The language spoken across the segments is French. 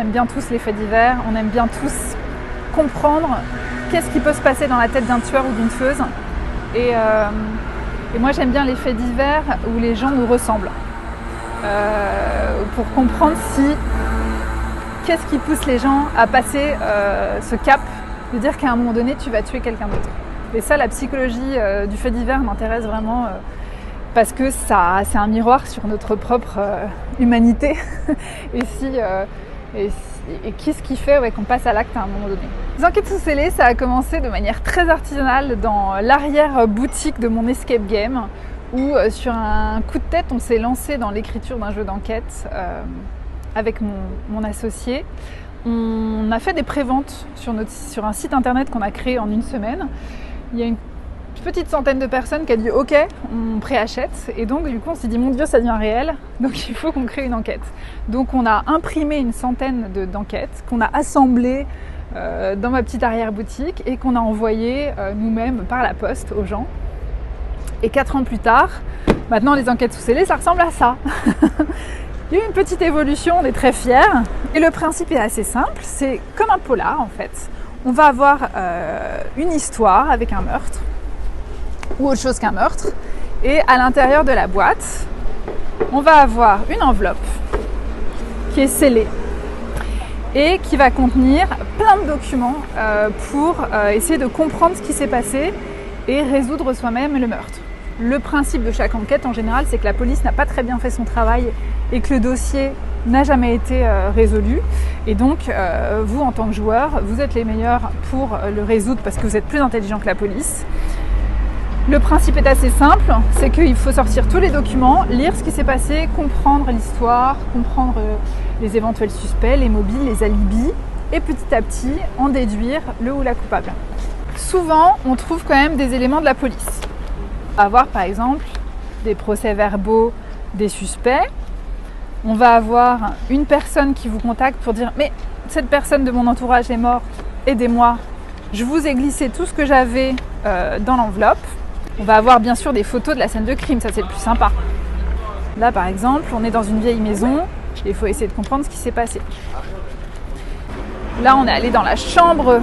aime bien tous les faits divers, on aime bien tous comprendre qu'est-ce qui peut se passer dans la tête d'un tueur ou d'une tueuse. Et moi j'aime bien les faits divers où les gens nous ressemblent. Pour comprendre qu'est-ce qui pousse les gens à passer ce cap de dire qu'à un moment donné tu vas tuer quelqu'un d'autre. Et ça, la psychologie du fait divers m'intéresse vraiment parce que c'est un miroir sur notre propre humanité et qu'est-ce qui fait qu'on passe à l'acte à un moment donné. Les enquêtes sous scellés, ça a commencé de manière très artisanale dans l'arrière-boutique de mon escape game où sur un coup de tête, on s'est lancé dans l'écriture d'un jeu d'enquête avec mon associé. On a fait des préventes sur un site internet qu'on a créé en une semaine. Il y a une petite centaine de personnes qui a dit ok, on préachète, et donc du coup on s'est dit mon Dieu, ça devient réel, donc il faut qu'on crée une enquête. Donc on a imprimé une centaine d'enquêtes qu'on a assemblées dans ma petite arrière-boutique et qu'on a envoyées nous-mêmes par la poste aux gens. Et 4 ans plus tard, maintenant les enquêtes sous scellés, ça ressemble à ça. Il y a eu une petite évolution, on est très fiers. Et le principe est assez simple, c'est comme un polar en fait. On va avoir une histoire avec un meurtre, ou autre chose qu'un meurtre. Et à l'intérieur de la boîte, on va avoir une enveloppe qui est scellée et qui va contenir plein de documents pour essayer de comprendre ce qui s'est passé et résoudre soi-même le meurtre. Le principe de chaque enquête en général, c'est que la police n'a pas très bien fait son travail et que le dossier n'a jamais été résolu. Et donc, vous en tant que joueur, vous êtes les meilleurs pour le résoudre parce que vous êtes plus intelligent que la police. Le principe est assez simple, c'est qu'il faut sortir tous les documents, lire ce qui s'est passé, comprendre l'histoire, comprendre les éventuels suspects, les mobiles, les alibis, et petit à petit en déduire le ou la coupable. Souvent, on trouve quand même des éléments de la police. On va avoir par exemple des procès-verbaux des suspects. On va avoir une personne qui vous contacte pour dire « Mais cette personne de mon entourage est morte, aidez-moi, je vous ai glissé tout ce que j'avais dans l'enveloppe. » On va avoir bien sûr des photos de la scène de crime, ça c'est le plus sympa. Là par exemple, on est dans une vieille maison et il faut essayer de comprendre ce qui s'est passé. Là on est allé dans la chambre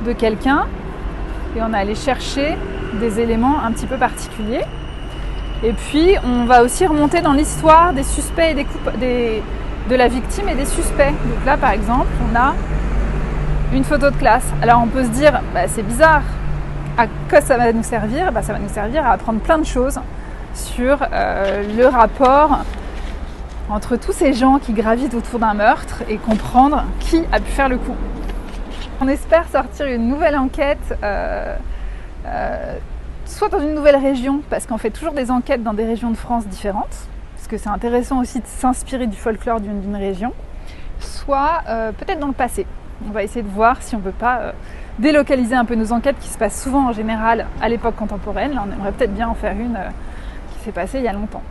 de quelqu'un et on est allé chercher des éléments un petit peu particuliers. Et puis on va aussi remonter dans l'histoire des suspects et de la victime et des suspects. Donc là par exemple, on a une photo de classe. Alors on peut se dire, c'est bizarre. À quoi ça va nous servir ? Ça va nous servir à apprendre plein de choses sur le rapport entre tous ces gens qui gravitent autour d'un meurtre et comprendre qui a pu faire le coup. On espère sortir une nouvelle enquête, soit dans une nouvelle région, parce qu'on fait toujours des enquêtes dans des régions de France différentes, parce que c'est intéressant aussi de s'inspirer du folklore d'une région, soit peut-être dans le passé. On va essayer de voir si on ne peut pas délocaliser un peu nos enquêtes qui se passent souvent en général à l'époque contemporaine. Là, on aimerait peut-être bien en faire une qui s'est passée il y a longtemps.